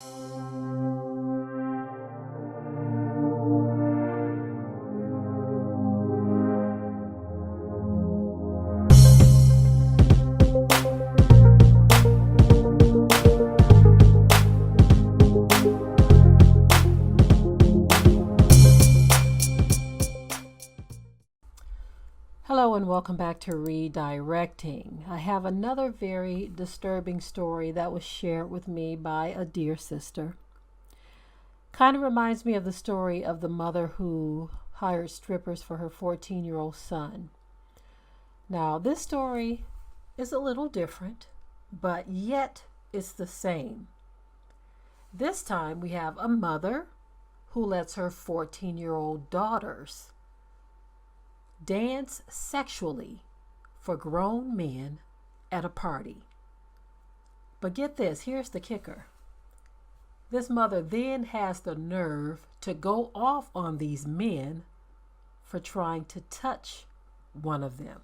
Hello and welcome back to Redirecting. I have another very disturbing story that was shared with me by a dear sister. Kind of reminds me of the story of the mother who hired strippers for her 14-year-old son. Now, this story is a little different, but yet it's the same. This time we have a mother who lets her 14-year-old daughters dance sexually for grown men at a party. But get this, here's the kicker. This mother then has the nerve to go off on these men for trying to touch one of them.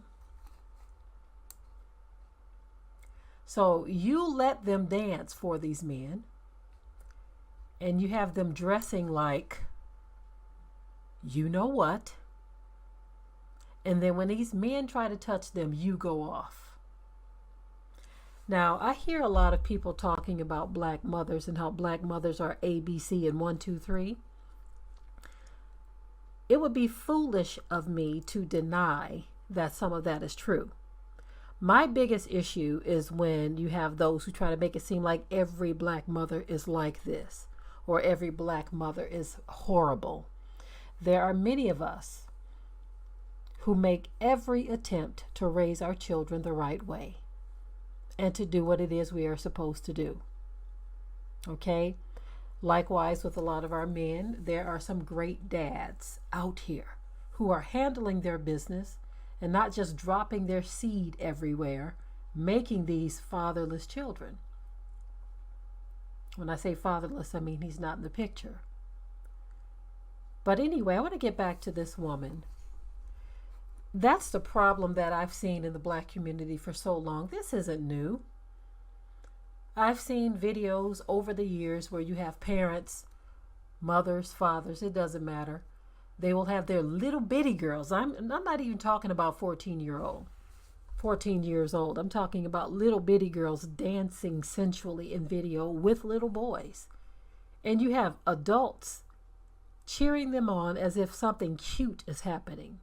So you let them dance for these men, and you have them dressing like you know what. And then when these men try to touch them, you go off. Now, I hear a lot of people talking about black mothers and how black mothers are A, B, C, and 1, 2, 3. It would be foolish of me to deny that some of that is true. My biggest issue is when you have those who try to make it seem like every black mother is like this, or every black mother is horrible. There are many of us who make every attempt to raise our children the right way and to do what it is we are supposed to do. Okay? Likewise, with a lot of our men, there are some great dads out here who are handling their business and not just dropping their seed everywhere, making these fatherless children. When I say fatherless, I mean he's not in the picture. But anyway, I want to get back to this woman. That's the problem that I've seen in the black community for so long. This isn't new. I've seen videos over the years where you have parents, mothers, fathers, it doesn't matter. They will have their little bitty girls. I'm not even talking about 14 years old. I'm talking about little bitty girls dancing sensually in video with little boys. And you have adults cheering them on as if something cute is happening.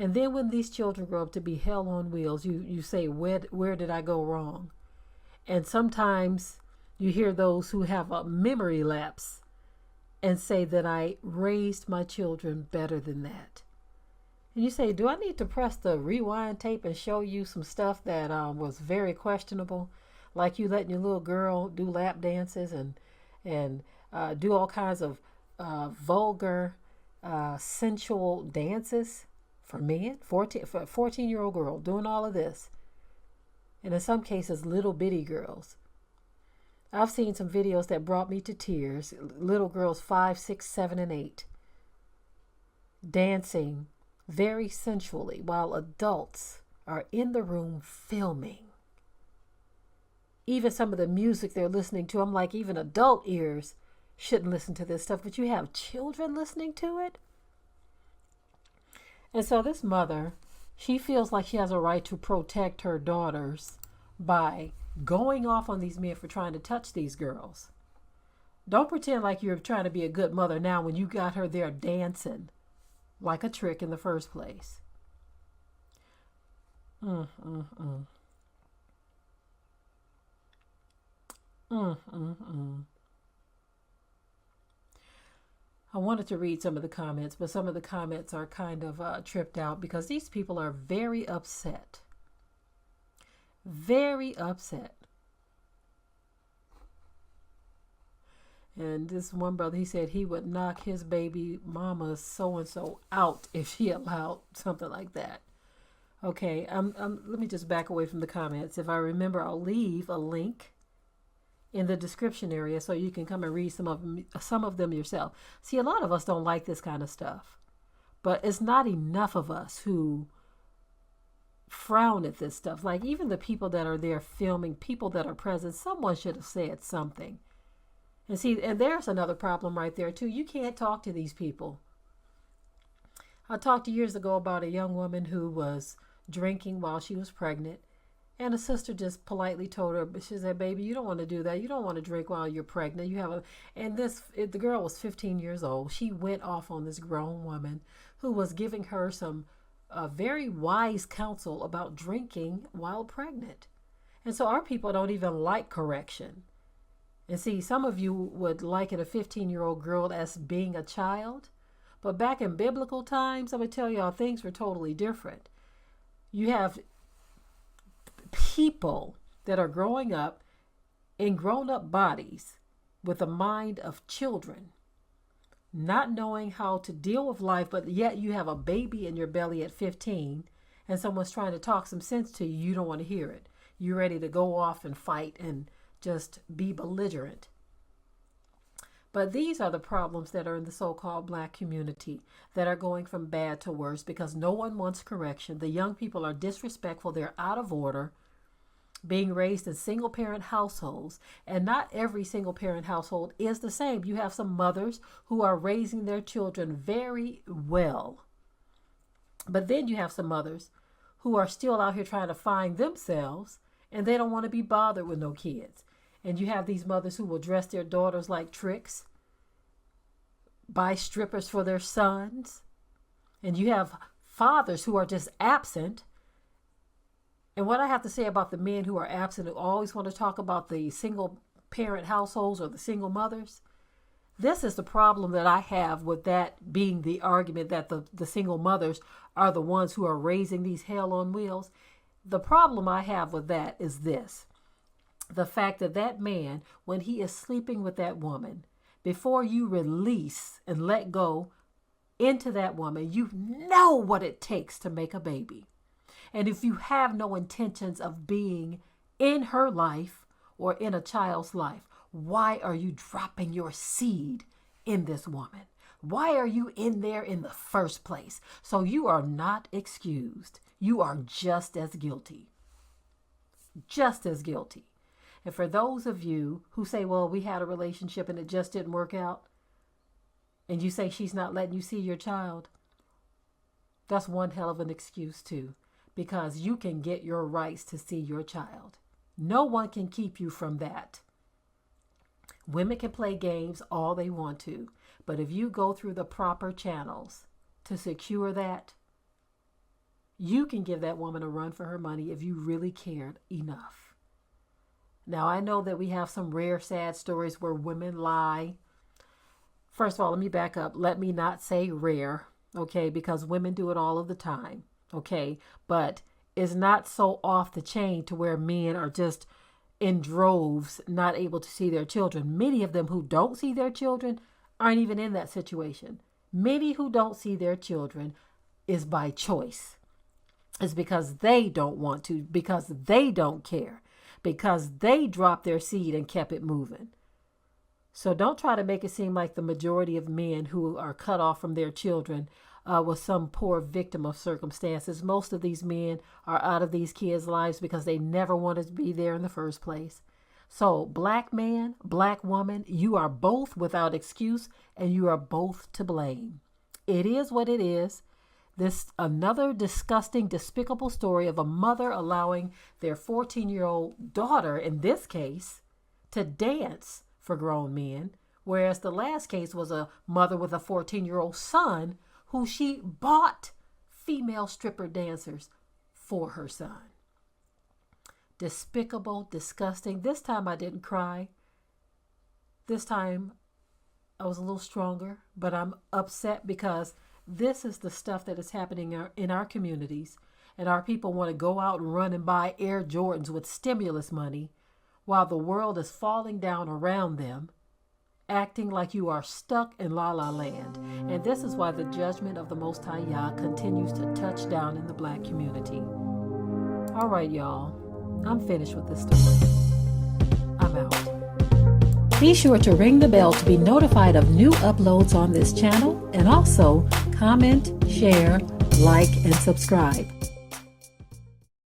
And then when these children grow up to be hell on wheels, you say, where did I go wrong? And sometimes you hear those who have a memory lapse and say that I raised my children better than that. And you say, do I need to press the rewind tape and show you some stuff that was very questionable? Like you letting your little girl do lap dances and do all kinds of vulgar, sensual dances? For men, 14-year-old girl doing all of this. And in some cases, little bitty girls. I've seen some videos that brought me to tears. Little girls 5, 6, 7, and 8. Dancing very sensually while adults are in the room filming. Even some of the music they're listening to, I'm like, even adult ears shouldn't listen to this stuff. But you have children listening to it? And so this mother, she feels like she has a right to protect her daughters by going off on these men for trying to touch these girls. Don't pretend like you're trying to be a good mother now when you got her there dancing like a trick in the first place. Mm, mm, mm. Mm, mm, mm. I wanted to read some of the comments, but some of the comments are kind of tripped out because these people are very upset. Very upset. And this one brother, he said he would knock his baby mama so-and-so out if she allowed something like that. Okay, let me just back away from the comments. If I remember, I'll leave a link in the description area so you can come and read some of them yourself. See, a lot of us don't like this kind of stuff, but it's not enough of us who frown at this stuff. Like even the people that are there filming, people that are present, someone should have said something. And see, and there's another problem right there too. You can't talk to these people. I talked years ago about a young woman who was drinking while she was pregnant. And a sister just politely told her, she said, baby, you don't want to do that. You don't want to drink while you're pregnant. The girl was 15 years old. She went off on this grown woman who was giving her some very wise counsel about drinking while pregnant. And so our people don't even like correction. And see, some of you would liken a 15-year-old girl as being a child. But back in biblical times, I'm going to tell y'all, things were totally different. You have people that are growing up in grown-up bodies with a mind of children, not knowing how to deal with life, but yet you have a baby in your belly at 15 and someone's trying to talk some sense to you. You don't want to hear it. You're ready to go off and fight and just be belligerent. But these are the problems that are in the so-called black community that are going from bad to worse because no one wants correction. The young people are disrespectful. They're out of order, being raised in single-parent households. And not every single-parent household is the same. You have some mothers who are raising their children very well. But then you have some mothers who are still out here trying to find themselves, and they don't want to be bothered with no kids. And you have these mothers who will dress their daughters like tricks, buy strippers for their sons. And you have fathers who are just absent. And what I have to say about the men who are absent, who always want to talk about the single parent households or the single mothers, this is the problem that I have with that being the argument that the single mothers are the ones who are raising these hell on wheels. The problem I have with that is this. The fact that that man, when he is sleeping with that woman, before you release and let go into that woman, you know what it takes to make a baby. And if you have no intentions of being in her life or in a child's life, why are you dropping your seed in this woman? Why are you in there in the first place? So you are not excused. You are just as guilty. Just as guilty. And for those of you who say, well, we had a relationship and it just didn't work out, and you say she's not letting you see your child, that's one hell of an excuse too, because you can get your rights to see your child. No one can keep you from that. Women can play games all they want to, but if you go through the proper channels to secure that, you can give that woman a run for her money if you really cared enough. Now, I know that we have some rare, sad stories where women lie. First of all, let me back up. Let me not say rare, okay, because women do it all of the time, okay? But it's not so off the chain to where men are just in droves, not able to see their children. Many of them who don't see their children aren't even in that situation. Many who don't see their children is by choice. It's because they don't want to, because they don't care, because they dropped their seed and kept it moving. So don't try to make it seem like the majority of men who are cut off from their children was some poor victim of circumstances. Most of these men are out of these kids' lives because they never wanted to be there in the first place. So black man, black woman, you are both without excuse and you are both to blame. It is what it is. This another disgusting, despicable story of a mother allowing their 14-year-old daughter, in this case, to dance for grown men, whereas the last case was a mother with a 14-year-old son who she bought female stripper dancers for her son. Despicable, disgusting. This time I didn't cry. This time I was a little stronger, but I'm upset because this is the stuff that is happening in our communities, and our people want to go out and run and buy Air Jordans with stimulus money while the world is falling down around them, acting like you are stuck in La La Land. And this is why the judgment of the Most High Yah continues to touch down in the black community. All right, y'all. I'm finished with this story. I'm out. Be sure to ring the bell to be notified of new uploads on this channel, and also comment, share, like, and subscribe.